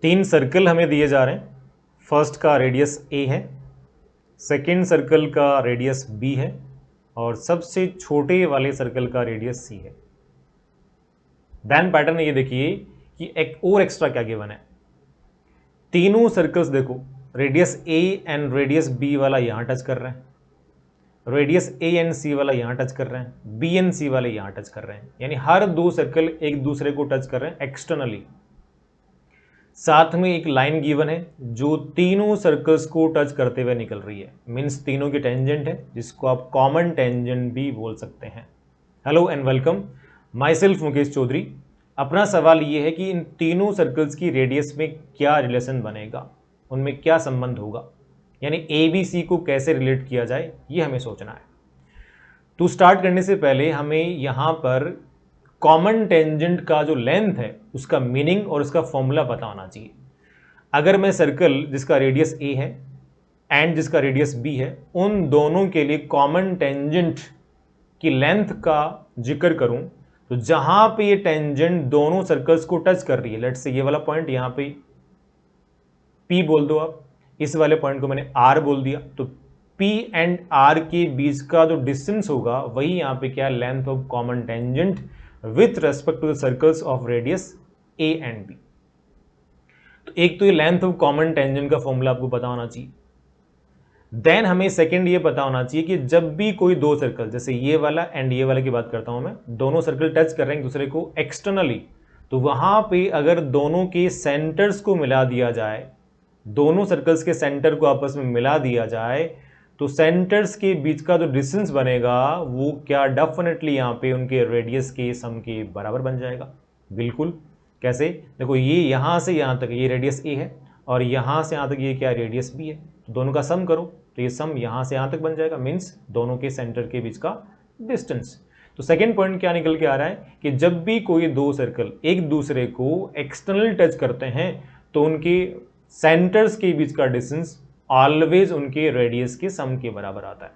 तीन सर्कल हमें दिए जा रहे हैं। फर्स्ट का रेडियस ए है, सेकेंड सर्कल का रेडियस बी है और सबसे छोटे वाले सर्कल का रेडियस सी है। देन पैटर्न ये देखिए कि एक और एक्स्ट्रा क्या गिवन है। तीनों सर्कल्स देखो, radius A and radius B वाला यहां टच कर रहे हैं, रेडियस ए एंड सी वाला यहां टच कर रहे हैं, बी एंड सी वाले यहां टच कर रहे हैं, यानी हर दो सर्कल एक दूसरे को टच कर रहे हैं एक्सटर्नली। साथ में एक लाइन गिवन है जो तीनों सर्कल्स को टच करते हुए निकल रही है, मीन्स तीनों की टेंजेंट है, जिसको आप कॉमन टेंजेंट भी बोल सकते हैं। Hello and welcome, myself Mukesh Chaudhary. अपना सवाल ये है कि इन तीनों सर्कल्स की रेडियस में क्या रिलेशन बनेगा, उनमें क्या संबंध होगा, यानी ए बी सी को कैसे रिलेट किया जाए, ये हमें सोचना है। तो स्टार्ट करने से पहले हमें यहाँ पर कॉमन टेंजेंट का जो लेंथ है उसका मीनिंग और उसका फॉर्मूला पता होना चाहिए। अगर मैं सर्कल जिसका रेडियस ए है एंड जिसका रेडियस बी है, उन दोनों के लिए कॉमन टेंजेंट की लेंथ का जिक्र करूं, तो जहां पे ये टेंजेंट दोनों सर्कल्स को टच कर रही है, लेट्स से ये वाला पॉइंट यहां पे P बोल दो आप, इस वाले पॉइंट को मैंने R बोल दिया, तो P एंड R के बीच का जो डिस्टेंस होगा वही यहां पे क्या, length of common tangent with respect to the circles of radius A and B। तो एक तो ये लेंथ ऑफ कॉमन टेंजेंट का फॉर्मूला आपको पता होना चाहिए। देन हमें सेकंड ये पता होना चाहिए कि जब भी कोई दो सर्कल, जैसे ये वाला एंड ये वाला की बात करता हूं मैं, दोनों सर्कल टच कर रहे हैं एक दूसरे को एक्सटर्नली, तो वहां पे अगर दोनों के सेंटर्स को मिला दिया जाए, दोनों सर्कल्स के सेंटर को आपस में मिला दिया जाए, तो सेंटर्स के बीच का जो डिस्टेंस बनेगा वो क्या, डेफिनेटली यहाँ पे उनके रेडियस के सम के बराबर बन जाएगा। बिल्कुल, कैसे, देखो ये यहाँ से यहाँ तक ये रेडियस ए है और यहाँ से यहाँ तक ये क्या, रेडियस बी है, तो दोनों का सम करो तो ये सम यहाँ से यहाँ तक बन जाएगा, मीन्स दोनों के सेंटर के बीच का डिस्टेंस। तो सेकेंड पॉइंट क्या निकल के आ रहा है कि जब भी कोई दो सर्कल एक दूसरे को एक्सटर्नल टच करते हैं तो उनके सेंटर्स के बीच का डिस्टेंस ऑलवेज उनके रेडियस के सम के बराबर आता है।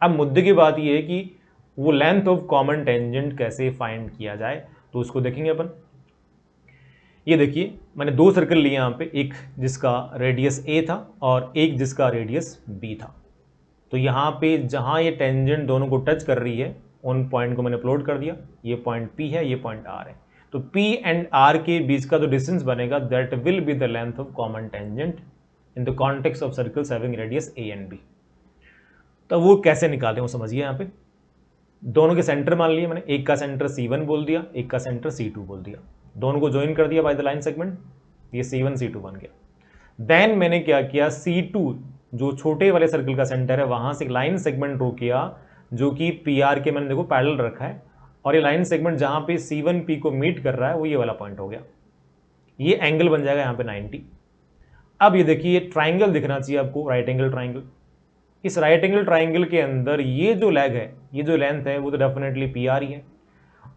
अब मुद्दे की बात यह है कि वो लेंथ ऑफ कॉमन टेंजेंट कैसे फाइंड किया जाए, तो उसको देखेंगे अपन। ये देखिए मैंने दो सर्कल लिए यहाँ पे, एक जिसका रेडियस ए था और एक जिसका रेडियस बी था। तो यहाँ पे जहाँ ये टेंजेंट दोनों को टच कर रही है उन पॉइंट को मैंने प्लॉट कर दिया, ये पॉइंट P है, ये पॉइंट R है। तो P एंड R के बीच का जो डिस्टेंस बनेगा that will be the length of common tangent in the context of circles having radius A and B। तो वो कैसे निकालें वो समझिए। यहाँ पे दोनों के सेंटर मान लिए मैंने, एक का सेंटर C1 बोल दिया, एक का सेंटर C2 बोल दिया, दोनों को ज्वाइन कर दिया बाय द लाइन सेगमेंट, ये C1 C2 बन गया। देन मैंने क्या किया, C2 जो छोटे वाले सर्कल का सेंटर है वहां से लाइन सेगमेंट ड्रॉ किया जो कि PR के मैंने देखो पैरेलल रखा है, और ये लाइन सेगमेंट जहां पे C1 P को मीट कर रहा है वो ये वाला पॉइंट हो गया। ये एंगल बन जाएगा यहाँ पे 90। अब ये देखिए ये ट्राइंगल दिखना चाहिए आपको, राइट एंगल ट्राइंगल। इस राइट एंगल ट्राइंगल के अंदर ये जो लेग है, ये जो लेंथ है वो तो डेफिनेटली PR ही है,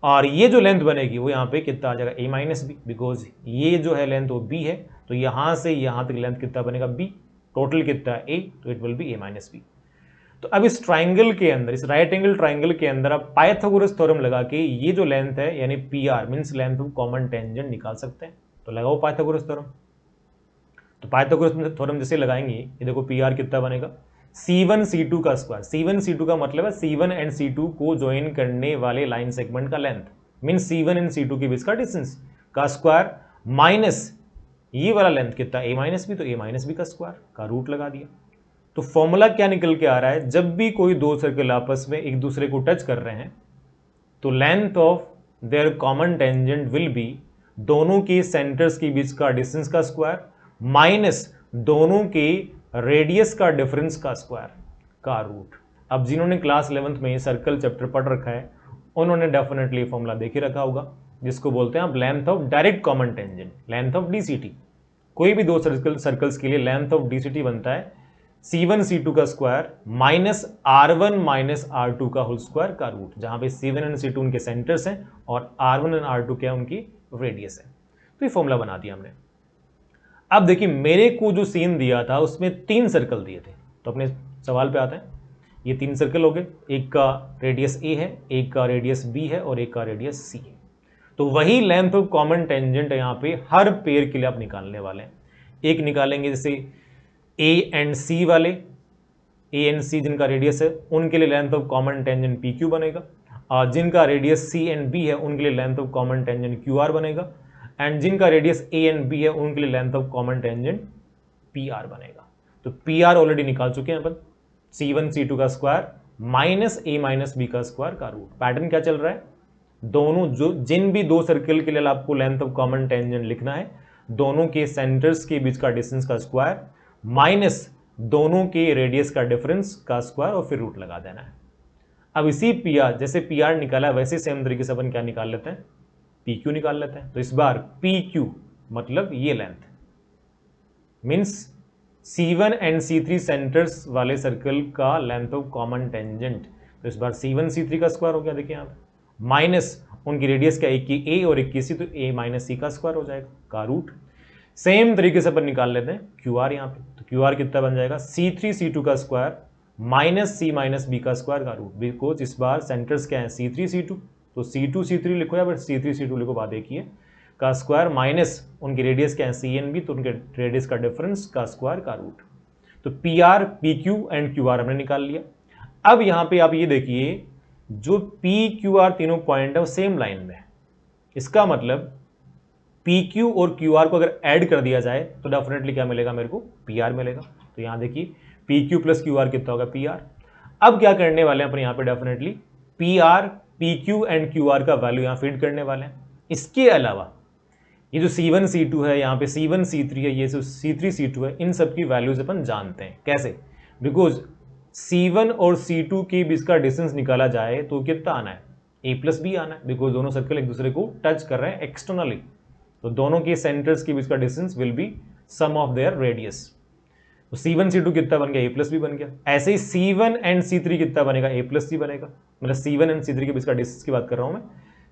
और ये जो लेंथ बनेगी वो यहाँ पे कितना आ जाएगा, A माइनस बी, बिकॉज ये जो है लेंथ वो B है, तो यहाँ से यहाँ तक लेंथ कितना बनेगा B, टोटल कितना है A, तो it will be A minus B. तो अब इस ट्राइंगल के अंदर, इस राइट एंगल ट्राइंगल के अंदर आप पाइथागोरस थ्योरम लगा के ये जो लेंथ है यानी PR means length of common tangent निकाल सकते हैं। तो लगाओ पाइथागोरस थ्योरम। तो पाइथागोरस थ्योरम जैसे लगाएंगे ये देखो PR कितना बनेगा, C1 C2 का स्क्वायर। C1 C2 का मतलब है C1 एंड C2 को ज्वाइन करने वाले लाइन सेगमेंट का length, means C1 and C2 के बीच का डिस्टेंस का स्क्वायर, माइनस ये वाला लेंथ कितना A माइनस बी, तो A माइनस बी का स्क्वायर का रूट लगा दिया। तो फॉर्मूला क्या निकल के आ रहा है, जब भी कोई दो सर्कल आपस में एक दूसरे को टच कर रहे हैं तो length of their common tangent will be दोनों के सेंटर्स के बीच का डिस्टेंस का स्क्वायर माइनस दोनों के रेडियस का डिफरेंस का स्क्वायर का रूट। अब जिन्होंने क्लास 11th में सर्कल चैप्टर पढ़ रखा है उन्होंने डेफिनेटली फॉर्मूला देख ही रखा होगा, जिसको बोलते हैं आप length of direct common tangent, length of DCT। कोई भी दो सर्कल्स के लिए लेंथ ऑफ DCT बनता है C1 C2 का square minus R1 minus R2 का होल स्क्वायर का रूट, जहां पे C1 एंड C2 उनके सेंटर्स हैं और R1 एंड R2 क्या उनकी रेडियस है। तो ये फॉर्मूला बना दिया हमने। अब देखिए मेरे को जो सीन दिया था उसमें तीन सर्कल दिए थे, तो अपने सवाल पे आते हैं। ये तीन सर्कल हो गए, एक का रेडियस A है, एक का रेडियस B है और एक का रेडियस C है। तो वही लेंथ ऑफ कॉमन टेंजेंट यहाँ पे हर पेयर के लिए आप निकालने वाले हैं। एक निकालेंगे जैसे ए एंड सी वाले, ए एंड सी जिनका रेडियस है उनके लिए length of common tangent P Q बनेगा, और जिनका रेडियस सी एंड बी है उनके लिए length of common tangent Q R बनेगा, एंड जिनका रेडियस ए एंड बी है उनके लिए length of common tangent P R बनेगा। तो पी आर ऑलरेडी निकाल चुके हैं अपन, C1 C2 का स्क्वायर माइनस ए माइनस बी का स्क्वायर का रूट। पैटर्न क्या चल रहा है, दोनों जो जिन भी दो सर्कल के लिए आपको लेंथ ऑफ कॉमन टेंजेंट लिखना है, दोनों के सेंटर्स के बीच का डिस्टेंस का स्क्वायर माइनस दोनों के रेडियस का डिफरेंस का स्क्वायर और फिर रूट लगा देना है। अब इसी पी आर, जैसे पी आर निकाला वैसे सेम तरीके से अपन क्या निकाल लेते हैं, पी क्यू निकाल लेते हैं। तो इस बार पी क्यू मतलब ये length means C1 and C3 centres वाले सर्कल का लेंथ ऑफ कॉमन टेंजेंट। तो इस बार C1 C3 का स्क्वायर हो गया, देखिए यहाँ पे माइनस उनकी रेडियस क्या, एक की ए और एक की सी, तो ए माइनस सी का स्क्वायर हो जाएगा का रूट। सेम तरीके से अपन निकाल लेते हैं क्यू आर यहाँ पे। तो क्यू आर कितना बन जाएगा, C3 C2 का स्क्वायर माइनस सी माइनस बी का स्क्वायर का रूट। बिकॉज इस बार सेंटर्स क्या है C3 C2, तो C2 C3 लिखो या फिर C3 C2 लिखो, बात एक ही है, का स्क्वायर माइनस उनकी रेडियस क्या है सी एन बी, तो उनके रेडियस का डिफरेंस का स्क्वायर का रूट। तो P R P Q and Q R हमने निकाल लिया। अब यहाँ पे आप ये देखिए जो पी क्यू आर तीनों पॉइंट है वो सेम लाइन में है। इसका मतलब पी क्यू और क्यू आर को अगर ऐड कर दिया जाए तो डेफिनेटली क्या मिलेगा मेरे को, पी आर मिलेगा। तो यहाँ देखिए P Q plus Q R कितना होगा, पी आर। अब क्या करने वाले हैं अपन यहाँ पे, definitely P R P Q and Q R का वैल्यू यहाँ फीड करने वाले हैं। इसके अलावा ये जो C1 C2 है, यहाँ पे C1 C3 है, ये जो C3 C2 है, इन सब की वैल्यूज अपन जानते हैं। कैसे, बिकॉज C1 और C2 के बीच का डिस्टेंस निकाला जाए तो कितना आना है, a प्लस बी आना है, बिकॉज दोनों सर्कल एक दूसरे को टच कर रहे हैं एक्सटर्नली। तो दोनों के सेंटर्स के बीच का distance will be sum of their radius. तो C1 C2 कितना बन गया, a प्लस बी बन गया। ऐसे ही C1 एंड C3 कितना बनेगा, a प्लस सी बनेगा। मतलब C1 एंड C3 के बीच का डिस्टेंस की बात कर रहा हूं मैं।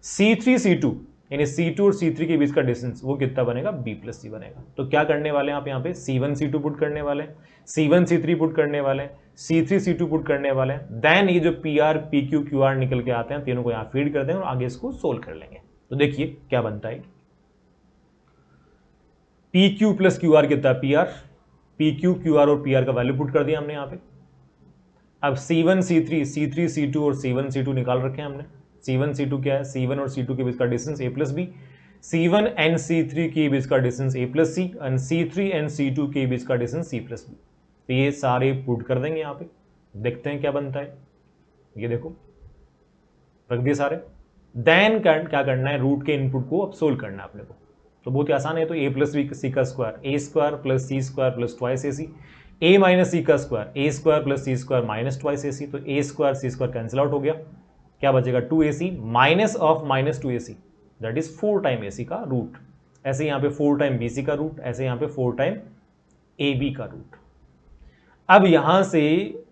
C3 C2 यानी C2 और C3 के बीच का डिस्टेंस वो कितना बनेगा, b प्लस सी बनेगा। तो क्या करने वाले हैं आप यहाँ पे, C1 C2 पुट करने वाले हैं, C1 C3 पुट करने वाले हैं, C3 C2 पुट करने वाले हैं। देन ये जो P R P Q Q are निकल के आते हैं, तीनों को यहाँ फीड कर देंगे और आगे इसको सोल्व कर लेंगे। तो देखिए क्या बनता है, P Q plus Q R कितना, P R, P Q Q R और पी आर का वैल्यू पुट कर दिया हमने यहाँ पे। अब C1 C3 C3 C2 और C1 C2 निकाल रखे हैं हमने। C1 C2 क्या है, C1 और C2 के बीच का distance a plus B, C1 and C3 के बीच का distance a plus C, and C3 and C2 के बीच का डिस्टेंस c प्लस बी। तो ये सारे पुट कर देंगे यहाँ पे, देखते हैं क्या बनता है। ये देखो रख दिए सारे। देन क्या करना है, रूट के इनपुट को अब सोल्व करना है अपने को। तो बहुत ही आसान है। तो a प्लस बी सी का स्क्वायर, ए स्क्वायर प्लस सी स्क्वायर प्लस ट्वाइस ए सी, ए माइनस सी का स्क्वायर, ए स्क्वायर प्लस सी स्क्वायर माइनस ट्वाइस ए सी। तो ए स्क्वायर सी स्क्वायर कैंसिल आउट हो गया, क्या बचेगा, 2ac minus of minus 2ac, that is 4 time ac का रूट। ऐसे यहाँ पे 4 टाइम bc का रूट, ऐसे यहाँ पे 4 टाइम ab का रूट। अब यहां से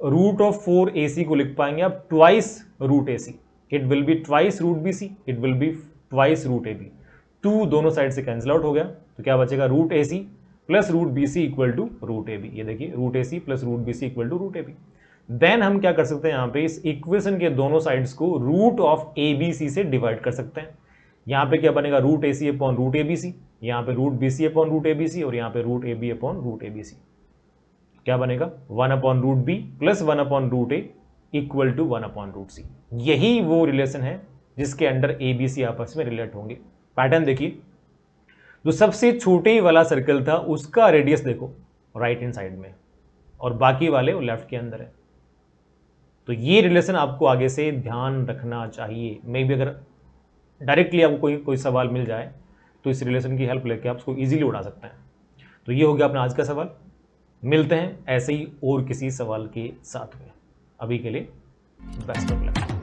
रूट ऑफ 4ac को लिख पाएंगे अब twice root ac, it will be twice root bc, it will be twice root ab। 2 दोनों साइड से कैंसिल आउट हो गया, तो क्या बचेगा, root ac plus root bc equal to root ab। ये देखिए root ac plus root bc equal to root ab। Then हम क्या कर सकते हैं, यहाँ पे इस इक्वेशन के दोनों साइड्स को रूट ऑफ ABC से डिवाइड कर सकते हैं। यहाँ पे क्या बनेगा, root AC upon root ABC, यहाँ पे root BC upon root ABC और यहाँ पे root AB upon root ABC। क्या बनेगा, 1 upon root B plus 1 upon root A equal to 1 upon root C। यही वो रिलेशन है जिसके अंडर ABC आपस में रिलेट होंगे। पैटर्न देखिए, जो सबसे छोटे वाला सर्कल था उसका रेडियस देखो राइट हैंड साइड में और बाकी वाले वो लेफ्ट के अंदर है। तो ये रिलेशन आपको आगे से ध्यान रखना चाहिए। मे भी अगर डायरेक्टली आपको कोई सवाल मिल जाए तो इस रिलेशन की हेल्प लेके आप उसको इजीली उड़ा सकते हैं। तो ये हो गया अपना आज का सवाल। मिलते हैं ऐसे ही और किसी सवाल के साथ में। अभी के लिए बेस्ट ऑफ लक।